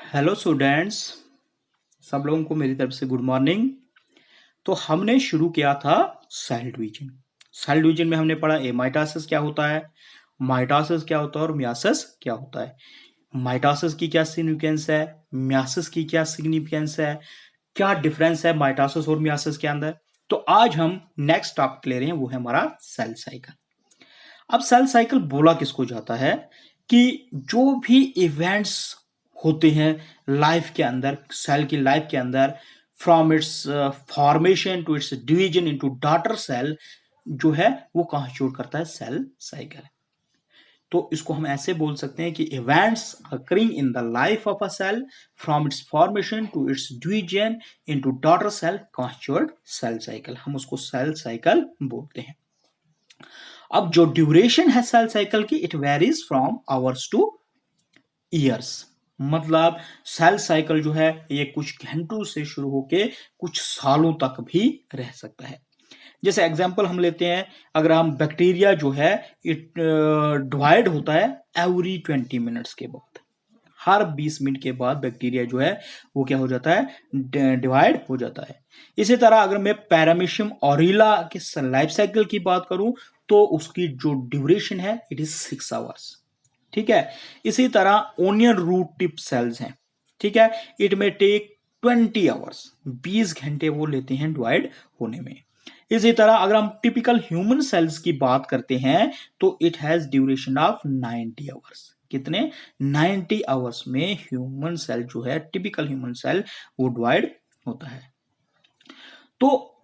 Hello students, सब लोगों को मेरी तरफ से गुड मॉर्निंग। तो हमने शुरू किया था सेल डिवीजन। सेल डिवीजन में हमने पढ़ा माइटोसिस क्या होता है, माइटोसिस क्या होता है और मियासिस क्या होता है। माइटोसिस की क्या सिग्निफिकेंस है, मियासिस की क्या सिग्निफिकेंस है, क्या डिफरेंस है माइटोसिस और मियासिस के अंदर। तो आज हम नेक्स्ट टॉपिक ले रहे हैं, वो है हमारा सेल साइकिल। अब सेल साइकिल बोला किसको जाता है कि जो भी इवेंट्स होते हैं लाइफ के अंदर, सेल की लाइफ के अंदर, from its formation to its division into daughter cell, जो है वो कॉन्स्टिट्यूट करता है सेल साइकिल। तो इसको हम ऐसे बोल सकते हैं कि events occurring in the life of a cell from its formation to its division into daughter cell constitute cell cycle. हम उसको सेल साइकिल बोलते हैं। अब जो ड्यूरेशन है सेल साइकिल की, it varies from hours two years. मतलब cell cycle जो है ये कुछ घंटों से शुरू होके कुछ सालों तक भी रह सकता है। जैसे एग्जांपल हम लेते हैं, अगर हम बैक्टीरिया जो है इट डिवाइड होता है एवरी 20 मिनट्स के बाद। हर 20 मिनट के बाद बैक्टीरिया जो है वो क्या हो जाता है, डिवाइड हो जाता है। इसी तरह अगर मैं पैरामीशियम ऑरिला के लाइफ साइकिल की बात करूं तो उसकी जो ड्यूरेशन है इट इज 6 आवर्स। ठीक है। इसी तरह ओनियन रूट टिप सेल्स हैं, ठीक है, इट में टेक 20 आवर्स, 20 घंटे वो लेते हैं डिवाइड होने में। इसी तरह अगर हम टिपिकल ह्यूमन सेल्स की बात करते हैं तो it has duration of 90 hours. कितने? 90 आवर्स में ह्यूमन सेल जो है, टिपिकल ह्यूमन सेल, वो डिवाइड होता है। तो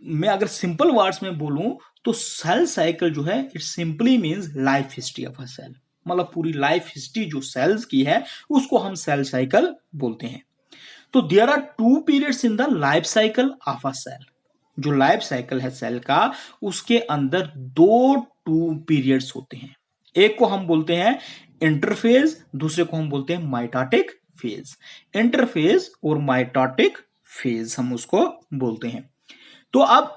मैं अगर सिंपल वर्ड्स में बोलूं तो सेल साइकिल जो है it simply means life history of a cell. मतलब पूरी लाइफ हिस्ट्री जो सेल्स की है उसको हम सेल साइकिल बोलते हैं। तो there are two periods in the life cycle of a cell. जो लाइफ साइकिल है सेल का, उसके अंदर दो टू पीरियड्स होते हैं। एक को हम बोलते हैं इंटरफेज, दूसरे को हम बोलते हैं माइटोटिक फेज। इंटरफेज और माइटोटिक फेज हम उसको बोलते हैं। तो अब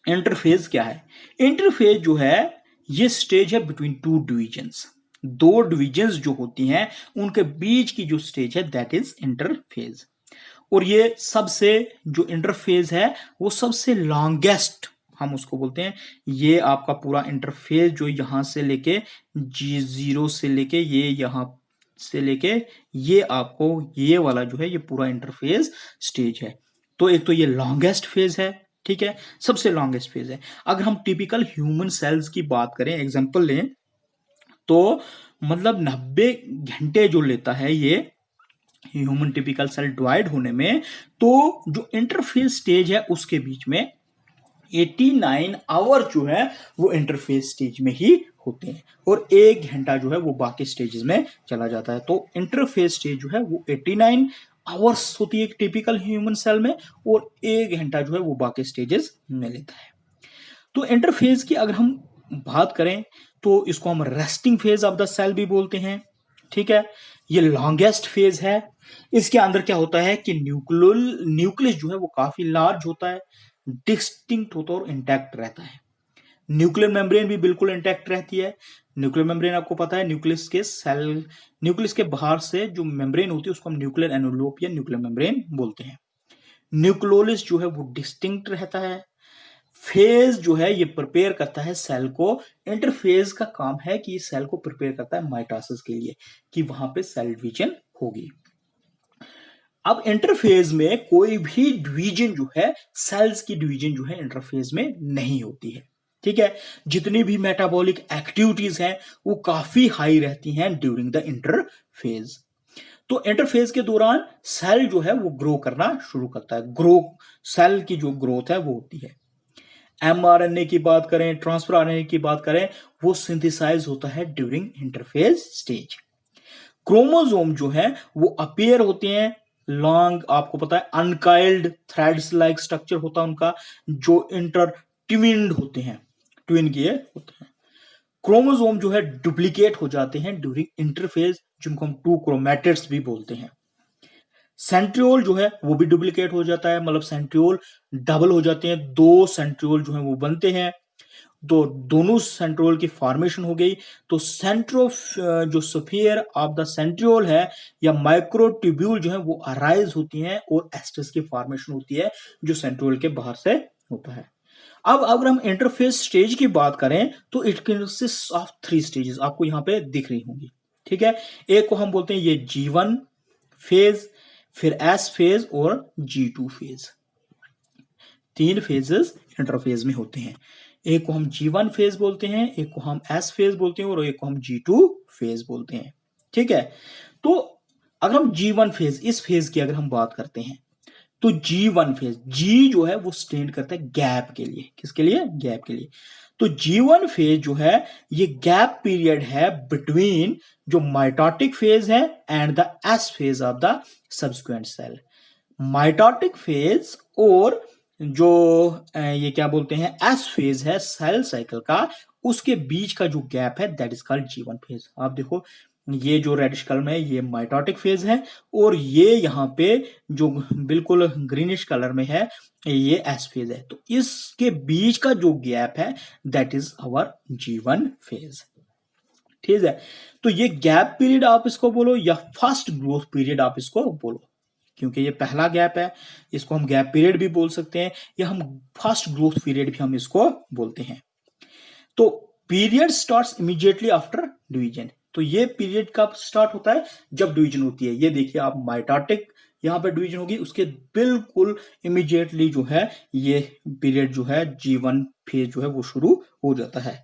इंटरफेज क्या है? इंटरफेज जो है ये स्टेज है बिटवीन टू डिविजन्स। दो डिविजन्स जो होती हैं उनके बीच की जो स्टेज है दैट इज इंटरफेज। और ये सबसे जो इंटरफेज है वो सबसे लॉन्गेस्ट हम उसको बोलते हैं। ये आपका पूरा इंटरफेज जो यहां से लेके G0 से लेके ये यहां से लेके ये आपको ये वाला जो है ये पूरा इंटरफेज स्टेज है। तो एक तो ये लॉन्गेस्ट फेज है, ठीक है, सबसे लॉन्गेस्ट फेज है। अगर हम टिपिकल ह्यूमन सेल्स की बात करें, एग्जांपल लें, तो मतलब 90 घंटे जो लेता है ये ह्यूमन टिपिकल सेल डिवाइड होने में, तो जो इंटरफेज स्टेज है उसके बीच में 89 आवर जो है वो इंटरफेज स्टेज में ही होते हैं और 1 घंटा जो है वो बाकी स्टेजेस में चला जाता है। तो इंटरफेज स्टेज जो है वो 89 आवर्स होती है टिपिकल ह्यूमन सेल में और 1 घंटा जो है वो बाकी स्टेजेस में लेता है। तो इंटरफेज की अगर हम बात करें तो इसको हम resting phase of the cell भी बोलते हैं, ठीक है। ये लॉन्गेस्ट फेज है। इसके अंदर क्या होता है कि न्यूक्लियस जो है वो काफी लार्ज होता है, डिस्टिंक्ट होता है और इंटैक्ट रहता है। न्यूक्लियर मेम्ब्रेन भी बिल्कुल इंटैक्ट रहती है। न्यूक्लियर मेम्ब्रेन आपको पता है, न्यूक्लियस के बाहर से जो मेम्ब्रेन होती है उसको हम न्यूक्लियर एनवलप या न्यूक्लियर मेम्ब्रेन बोलते हैं। न्यूक्लियोलस जो है वो डिस्टिंक्ट रहता है। फेज जो है ये प्रिपेयर करता है सेल को। इंटरफेज का काम है कि सेल को प्रिपेयर करता है माइटोसिस के लिए, कि वहां पे सेल डिवीजन होगी। अब इंटरफेज में कोई भी डिवीजन जो है, सेल्स की डिवीजन जो है इंटरफेज में नहीं होती है, ठीक है। जितनी भी मेटाबॉलिक एक्टिविटीज हैं वो काफी हाई रहती हैं ड्यूरिंग द इंटरफेज। तो इंटरफेज के दौरान सेल जो है वो ग्रो करना शुरू करता है। सेल की जो ग्रोथ है वो होती है। एमआरएनए की बात करें, ट्रांसफर आरएनए की बात करें, वो सिंथेसाइज होता है ड्यूरिंग इंटरफेज स्टेज। क्रोमोसोम जो है वो अपीयर होते हैं लॉन्ग, आपको पता है अनकाइल्ड थ्रेड्स लाइक स्ट्रक्चर होता है उनका, जो इंटर ट्विन्ड होते हैं, ट्विन किए होते हैं। क्रोमोसोम जो है डुप्लीकेट हो जाते हैं ड्यूरिंग इंटरफेज, जिनको हम टू क्रोमेटिड्स भी बोलते हैं। सेंट्रियोल जो है वो भी डुप्लीकेट हो जाता है, मतलब सेंट्रियोल डबल हो जाते हैं, दो सेंट्रियोल जो है वो बनते हैं। दोनों सेंट्रोल की फॉर्मेशन हो गई, तो जो स्फीयर ऑफ द सेंट्रियोल है या माइक्रोट्यूब्यूल जो है वो अराइज होती हैं और एस्ट्रस की फॉर्मेशन होती है जो सेंट्रियोल के बाहर से होता है। अब अगर हम इंटरफेस स्टेज की बात करें तो इट कंसिस्ट ऑफ 3 स्टेजेस, आपको यहां पे दिख रही होंगी, ठीक है। एक को हम बोलते हैं ये G1 फेज, फिर S फेज और G2 फेज। 3 फेजेस इंटरफेज में होते हैं। एक को हम G1 फेज बोलते हैं, एक को हम S फेज बोलते हैं और एक को हम G2 फेज बोलते हैं, ठीक है। तो अगर हम G1 फेज, इस फेज की अगर हम बात करते हैं तो G1 फेज, G जो है वो स्टैंड करता है गैप के लिए। किसके लिए? गैप के लिए। तो G1 फेज जो है ये गैप पीरियड है बिटवीन जो माइटोटिक फेज है and the S phase of the subsequent cell. Mitotic phase और जो ये क्या बोलते हैं एस फेज है सेल साइकिल का, उसके बीच का जो गैप है that is called G1 phase. आप देखो ये जो रेडिश कलर में है ये माइटोटिक फेज है और ये यहाँ पे जो बिल्कुल ग्रीनिश कलर में है ये एस फेज है। तो इसके बीच का जो गैप है that is our G1 phase, ठीक है। तो ये गैप पीरियड आप इसको बोलो या फर्स्ट ग्रोथ पीरियड आप इसको बोलो, क्योंकि ये पहला गैप है, इसको हम गैप पीरियड भी बोल सकते हैं या हम फर्स्ट ग्रोथ पीरियड भी हम इसको बोलते हैं। तो period starts immediately after division. तो ये पीरियड कब स्टार्ट होता है? जब डिवीजन होती है। ये देखिए आप माइटोटिक यहां पर डिवीजन होगी, उसके बिल्कुल इमीडिएटली जो है ये पीरियड जो है G1 फेज जो है वो शुरू हो जाता है।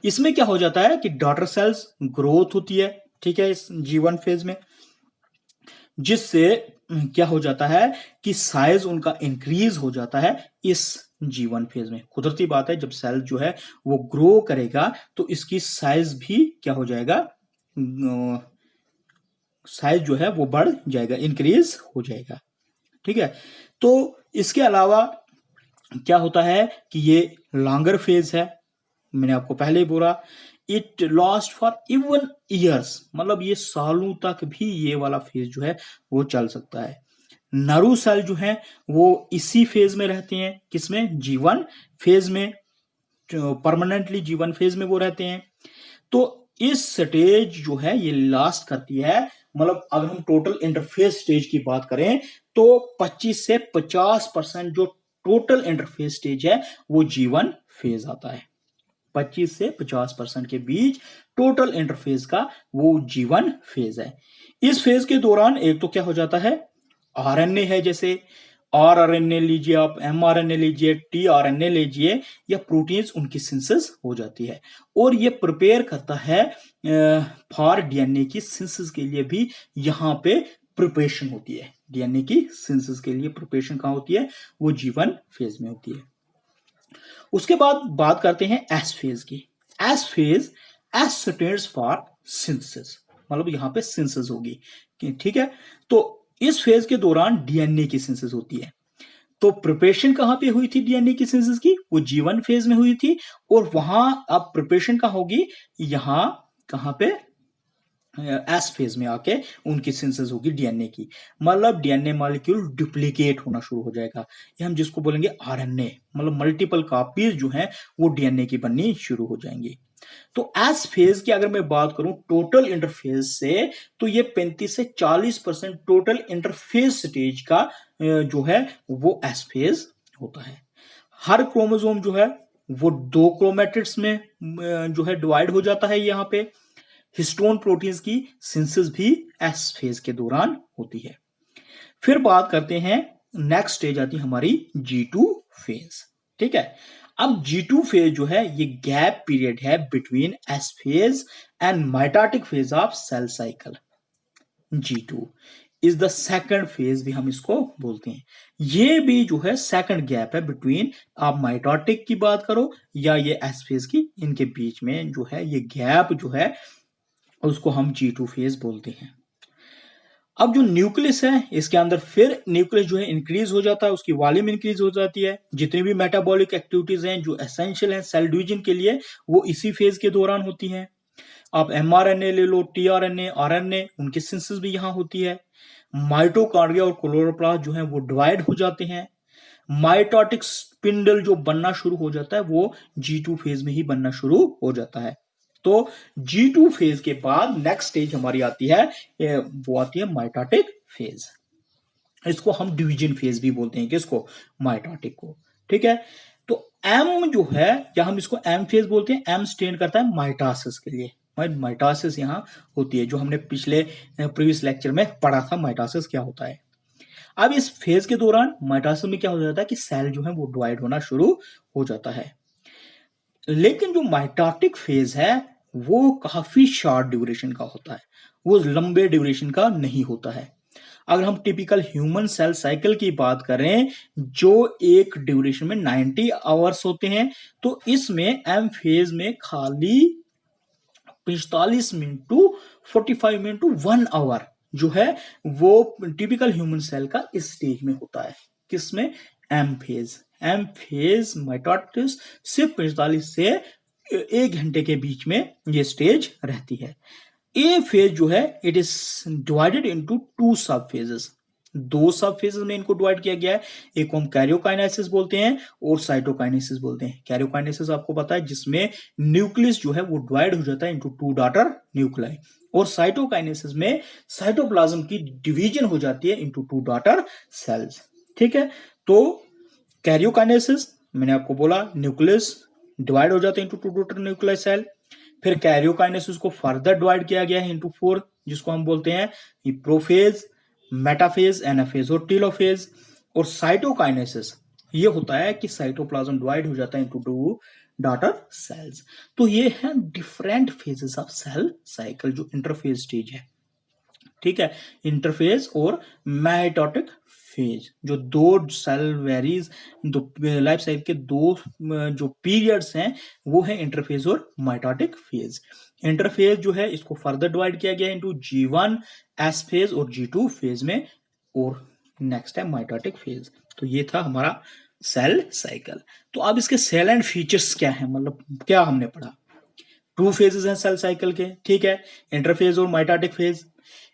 इसमें क्या हो जाता है कि डॉटर सेल्स ग्रोथ होती है, ठीक है, इस G1 फेज में, जिससे क्या हो जाता है कि साइज उनका इंक्रीज हो जाता है इस G1 फेज में। कुदरती बात है, जब सेल जो है वो ग्रो करेगा तो इसकी साइज भी क्या हो जाएगा, साइज जो है वो बढ़ जाएगा, इंक्रीज हो जाएगा, ठीक है। तो इसके अलावा क्या होता है कि ये लॉन्गर फेज है, मैंने आपको पहले ही बोला it lost for even years, मतलब ये सालों तक भी ये वाला फेज जो है वो चल सकता है। नरु सेल जो है वो इसी फेज में रहते हैं, किसमें? G1 फेज में, परमानेंटली G1 फेज में वो रहते हैं। तो इस स्टेज जो है ये लास्ट करती है, मतलब अगर हम टोटल इंटरफेस स्टेज की बात करें तो 25 से 50% जो टोटल इंटरफेस स्टेज है वो G1 फेज आता है। 25 से 50% के बीच टोटल इंटरफेस का वो G1 फेज है। इस फेज के दौरान एक तो क्या हो जाता है, आरएनए है, जैसे आरएनए लीजिए आप, एमआरएनए लीजिए, टीआरएनए लीजिए, या प्रोटीन्स उनकी सिंथेसिस हो जाती है और ये प्रिपेयर करता है फॉर डीएनए की सिंथेसिस के लिए भी यहां पे प्रिपरेशन होती है। डीएनए की सिंथेसिस के लिए प्रिपरेशन कहां होती है? वो G1 फेज में होती है। उसके बाद बात करते हैं एस फेज की। S phase, S stands for synthesis, मतलब यहां पे सिंथेसिस होगी, ठीक है। तो इस फेज के दौरान डीएनए की सिंथेसिस होती है। तो प्रिपरेशन कहां पे हुई थी डीएनए की सिंथेसिस की? वो G1 फेज में हुई थी और वहां अब प्रिपरेशन कहां होगी? यहां कहां पे? एस फेज में आके उनकी सिंथेसिस होगी डीएनए की, मतलब डीएनए मॉलिक्यूल डुप्लीकेट होना शुरू हो जाएगा, ये हम जिसको बोलेंगे आरएनए, मतलब मल्टीपल कॉपीज जो हैं वो डीएनए की बननी शुरू हो जाएंगी। तो एस फेज की अगर मैं बात करूं टोटल इंटरफेज से, तो ये 35 से 40% टोटल इंटरफेज स्टेज का जो है वो एस फेज होता है। हर क्रोमोसोम जो है वो 2 क्रोमेटिड्स में जो है डिवाइड हो जाता है। यहाँ पे हिस्टोन प्रोटीन्स की सिंथेसिस भी एस फेज के दौरान होती है। फिर बात करते हैं, नेक्स्ट स्टेज आती है हमारी G2 फेज, ठीक है। अब G2 फेज जो है ये गैप पीरियड है between S phase and mitotic phase of cell cycle. G2 is the second phase भी हम इसको बोलते हैं। ये भी जो है सेकंड गैप है बिटवीन, आप माइटोटिक की बात करो या ये एस फेज की, इनके बीच में जो है ये गैप जो है उसको हम G2 फेज बोलते हैं। अब जो न्यूक्लियस है इसके अंदर फिर न्यूक्लियस जो है इंक्रीज हो जाता है, उसकी वॉल्यूम इंक्रीज हो जाती है। जितनी भी मेटाबॉलिक एक्टिविटीज हैं जो एसेंशियल हैं सेल डिवीजन के लिए वो इसी फेज के दौरान होती हैं। आप एमआरएनए ले लो, टीआरएनए, आरएनए, उनकी सिंथेसिस भी यहां होती है। माइटोकॉन्ड्रिया और क्लोरोप्लास्ट जो है वो डिवाइड हो जाते हैं। माइटोटिक स्पिंडल जो बनना शुरू हो जाता है वो G2 फेज में ही बनना शुरू हो जाता है। तो G2 फेज के बाद नेक्स्ट स्टेज हमारी आती है, वो आती है माइटोटिक फेज। इसको हम डिवीजन फेज भी बोलते हैं, किसको? माइटोटिक को। ठीक है, तो एम जो है, या हम इसको एम फेज बोलते हैं, एम स्टैंड करता है माइटोसिस के लिए। माइटोसिस यहां होती है, जो हमने पिछले प्रीवियस लेक्चर में पढ़ा था माइटोसिस क्या होता है। अब इस फेज के दौरान माइटोसिस में क्या हो जाता है कि सेल जो है वो डिवाइड होना शुरू हो जाता है। लेकिन जो माइटोटिक फेज है वो काफी शॉर्ट ड्यूरेशन का होता है, वो लंबे ड्यूरेशन का नहीं होता है। अगर हम टिपिकल ह्यूमन सेल साइकिल की बात करें जो एक ड्यूरेशन में 90 आवर्स होते हैं, तो इसमें एम फेज में खाली 45 minute to 45 minute to 1 hour जो है वो टिपिकल ह्यूमन सेल का इस स्टेज में होता है। किसमें? M phase. M phase mitosis सिर्फ 45 से 1 घंटे के बीच में ये स्टेज रहती है। ए फेज जो है इट इज डिवाइडेड इनटू 2 सब फेजेस। 2 सब फेजेस में इनको डिवाइड किया गया है। एक को हम कैरियोकाइनेसिस बोलते हैं और साइटोकाइनेसिस बोलते हैं। कैरियोकाइनेसिस आपको पता है जिसमें न्यूक्लियस जो है वो डिवाइड हो जाता है इनटू 2 डॉटर न्यूक्लियाई, और साइटोकाइनेसिस में साइटोप्लाज्म की डिवीजन हो जाती है इनटू 2 डॉटर सेल्स। ठीक है, तो कैरियोकाइनेसिस मैंने आपको बोला न्यूक्लियस डिवाइड हो जाते हैं इनटू 2 डॉटर न्यूक्लियाई सेल। फिर कैरियोकाइनेसिस को फर्दर डिवाइड किया गया है इनटू 4, जिसको हम बोलते हैं प्रोफेज, मेटाफेज, एनाफेज और टीलोफेज। और साइटोकाइनेसिस ये होता है कि साइटोप्लाज्म डिवाइड हो जाता है इनटू 2 डॉटर सेल्स। तो ये है different phases of cell cycle, जो इंटरफेज स्टेज है। ठीक है, इंटरफेज और माइटोटिक फेज, जो 2 सेल वेरीज, दो लाइफ साइकिल के 2 जो पीरियड्स हैं वो है इंटरफेज और माइटोटिक फेज। इंटरफेज जो है इसको फर्दर डिवाइड किया गया इनटू G1 एस फेज और G2 फेज में, और नेक्स्ट है माइटोटिक फेज। तो ये था हमारा सेल साइकिल। तो अब इसके सेल एंड फीचर्स क्या है, मतलब क्या हमने पढ़ा। 2 फेजेस हैं सेल साइकिल के। ठीक है, इंटरफेज और माइटोटिक फेज।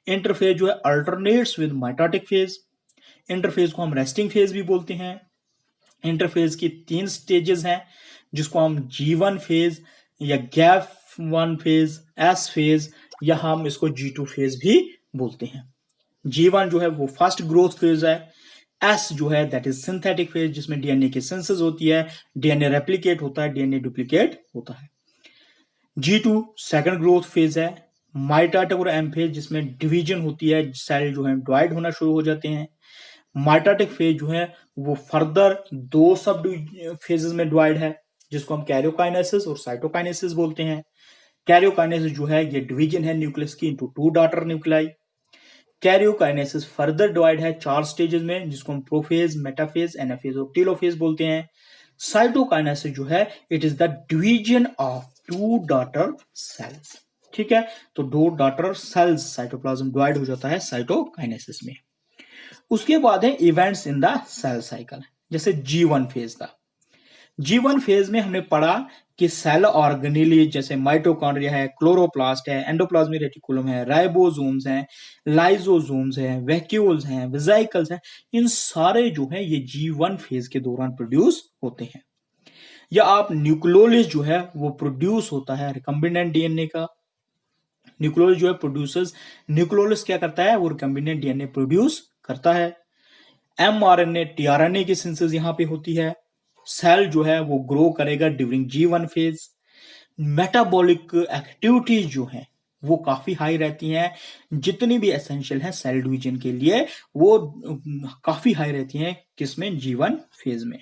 इंटरफेज जो है alternates with mitotic phase. Interphase को हम रेस्टिंग फेज भी बोलते हैं। इंटरफेज की 3 स्टेजेस हैं, जिसको हम G1 फेज या गैप 1 फेज, एस फेज, या हम इसको G2 फेज भी बोलते हैं। G1 जो है वो फास्ट ग्रोथ फेज है। एस जो है दैट इज सिंथेटिक फेज, जिसमें डीएनए की सिंथेसिस होती है, डीएनए रेप्लिकेट होता है, डीएनए डुप्लीकेट होता है। G2 सेकंड ग्रोथ फेज है। माइटोटिक और एम फेज जिसमें डिवीजन होती है, सेल जो है डिवाइड होना शुरू हो जाते हैं। माइटोटिक फेज जो है वो फर्दर 2 सब फेजेस में डिवाइड है, जिसको हम कैरियोकाइनेसिस और साइटोकाइनेसिस बोलते हैं। कैरियोकाइनेसिस जो है ये डिवीजन है न्यूक्लियस की into 2 daughter nuclei. Karyokinesis further divide है 4 स्टेजेस में, जिसको हम प्रोफेज, मेटाफेज, एनाफेज और टीलोफेज बोलते हैं। साइटोकाइनेसिस जो है it is the division of 2 daughter cells. ठीक है, तो 2 डॉटर सेल्स साइटोप्लाज्म डिवाइड हो जाता है साइटोकाइनेसिस में। उसके बाद है events in the cell cycle, जैसे G1 फेज था। G1 फेज में हमने पढ़ा कि सेल ऑर्गेनेली जैसे माइटोकॉन्ड्रिया है, क्लोरोप्लास्ट है, एंडोप्लाज्मिक रेटिकुलम है, राइबोसोम्स हैं, लाइसोसोम्स हैं, वैक्यूल्स हैं, वेसिकल्स हैं, इन सारे जो है ये G1 फेज के दौरान प्रोड्यूस होते हैं। या आप न्यूक्लियोलस जो है वो प्रोड्यूस होता है रिकम्बिनेंट डीएनए का। न्यूक्लियोलस जो है प्रोड्यूसर्स, न्यूक्लियोलस क्या करता है, वो रिकम्बिनेंट डीएनए प्रोड्यूस करता है। एमआरएनए, टीआरएनए की सिंथेसिस यहां पे होती है। सेल जो है वो ग्रो करेगा during G1 phase. Metabolic activities जो है वो काफी हाई रहती हैं, जितनी भी एसेंशियल है सेल डिवीजन के लिए वो काफी हाई रहती हैं, किसमें? G1 फेज में।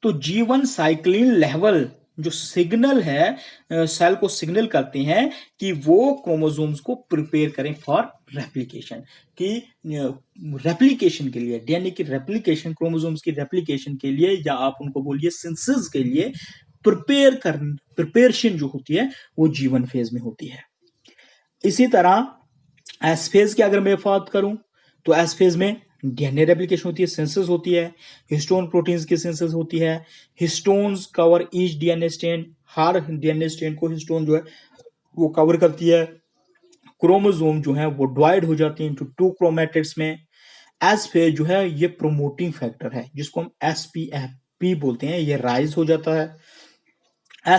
तो G1 साइक्लिन लेवल जो सिग्नल है सेल को सिग्नल करते हैं कि वो क्रोमोसोम्स को प्रिपेयर करें फॉर रेप्लिकेशन, कि रेप्लिकेशन के लिए, डीएनए की रेप्लिकेशन, क्रोमोसोम्स की रेप्लिकेशन के लिए, या आप उनको बोलिए सिंथेसिस के लिए प्रिपेरेशन जो होती है वो G1 फेज में होती है। इसी तरह एस फेज की अगर मैं बात करूं तो एस फेज में डीएनए रेप्लिकेशन होती है, सिंथेसिस होती है, हिस्टोन प्रोटीन्स की सिंथेसिस होती है, histones cover each DNA strand, हर डीएनए स्ट्रैंड को हिस्टोन जो है वो कवर करती है। क्रोमोसोम जो है वो डिवाइड हो जाती है इनटू 2 क्रोमैटिड्स में। एस फेज जो है ये प्रोमोटिंग फैक्टर है जिसको हम SPFP बोलते हैं, ये राइज हो जाता है।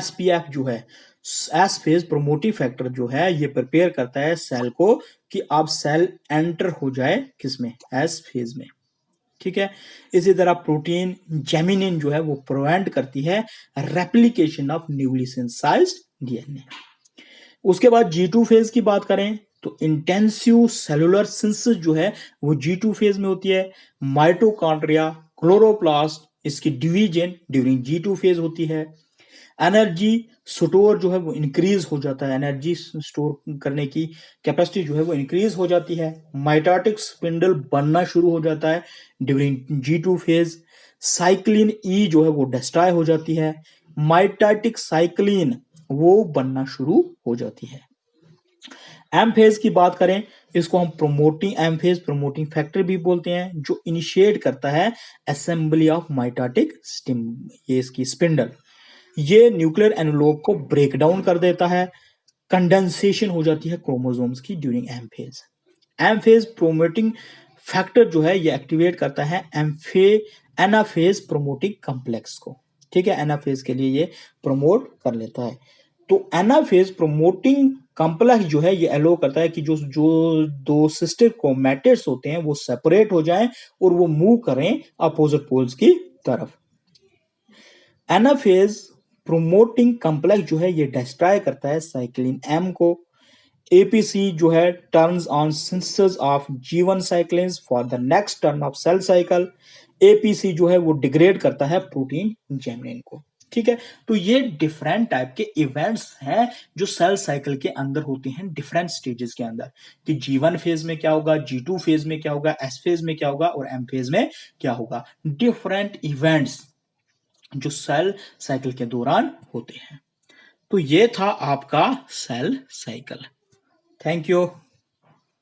SPF जो है एस फेज प्रोमोटिव फैक्टर जो है ये प्रिपेयर करता है सेल को कि अब सेल एंटर हो जाए किसमें, एस फेज में। ठीक है, इसी तरह प्रोटीन जेमिनिन जो है वो प्रिवेंट करती है replication of newly synthesized DNA। उसके बाद G2 फेज की बात करें तो इंटेंसिव सेलुलर सिंथेसिस जो है वो G2 फेज में होती है। माइटोकॉन्ड्रिया, क्लोरोप्लास्ट, इसकी डिवीजन ड्यूरिंग G2 फेज होती है। एनर्जी स्टोर जो है वो इंक्रीज हो जाता है, एनर्जी स्टोर करने की कैपेसिटी जो है वो इंक्रीज हो जाती है। माइटोटिक स्पिंडल बनना शुरू हो जाता है ड्यूरिंग G2 फेज। साइक्लिन ई जो है वो डिस्ट्रॉय हो जाती है, माइटोटिक साइक्लिन वो बनना शुरू हो जाती है। एम फेज की बात करें, इसको हम promoting M phase promoting factor भी बोलते हैं, जो इनिशिएट करता है असेंबली ऑफ माइटोटिक स्टिम, ये इसकी स्पिंडल, ये न्यूक्लियर एनवलप को ब्रेक डाउन कर देता है, कंडेंसेशन हो जाती है क्रोमोसोम्स की during M phase. M phase promoting factor जो है ये एक्टिवेट करता है एनाफेज प्रोमोटिंग कॉम्प्लेक्स को। ठीक है, एनाफेज के लिए ये प्रमोट कर लेता है। तो एनाफेज प्रोमोटिंग कॉम्प्लेक्स जो है ये अलो करता है कि जो जो दो सिस्टर क्रोमैटिड्स होते हैं वो सेपरेट हो जाएं और वो मूव करें अपोजिट पोल्स की तरफ। एनाफेज प्रोमोटिंग कॉम्प्लेक्स जो है ये डिस्ट्रॉय करता है साइक्लिन एम को। एपीसी जो है turns on synthesis of G1 cyclins for the next turn of cell cycle. APC जो है वो डिग्रेड करता है प्रोटीन जेमिनिन को। ठीक है, तो ये डिफरेंट टाइप के इवेंट्स हैं जो सेल साइकिल के अंदर होते हैं डिफरेंट स्टेजेस के अंदर, कि G1 फेज में क्या होगा, G2 फेज में क्या होगा, S फेज में क्या होगा और M फेज में क्या होगा। डिफरेंट इवेंट्स जो सेल साइकिल के दौरान होते हैं। तो ये था आपका सेल साइकिल। Thank you.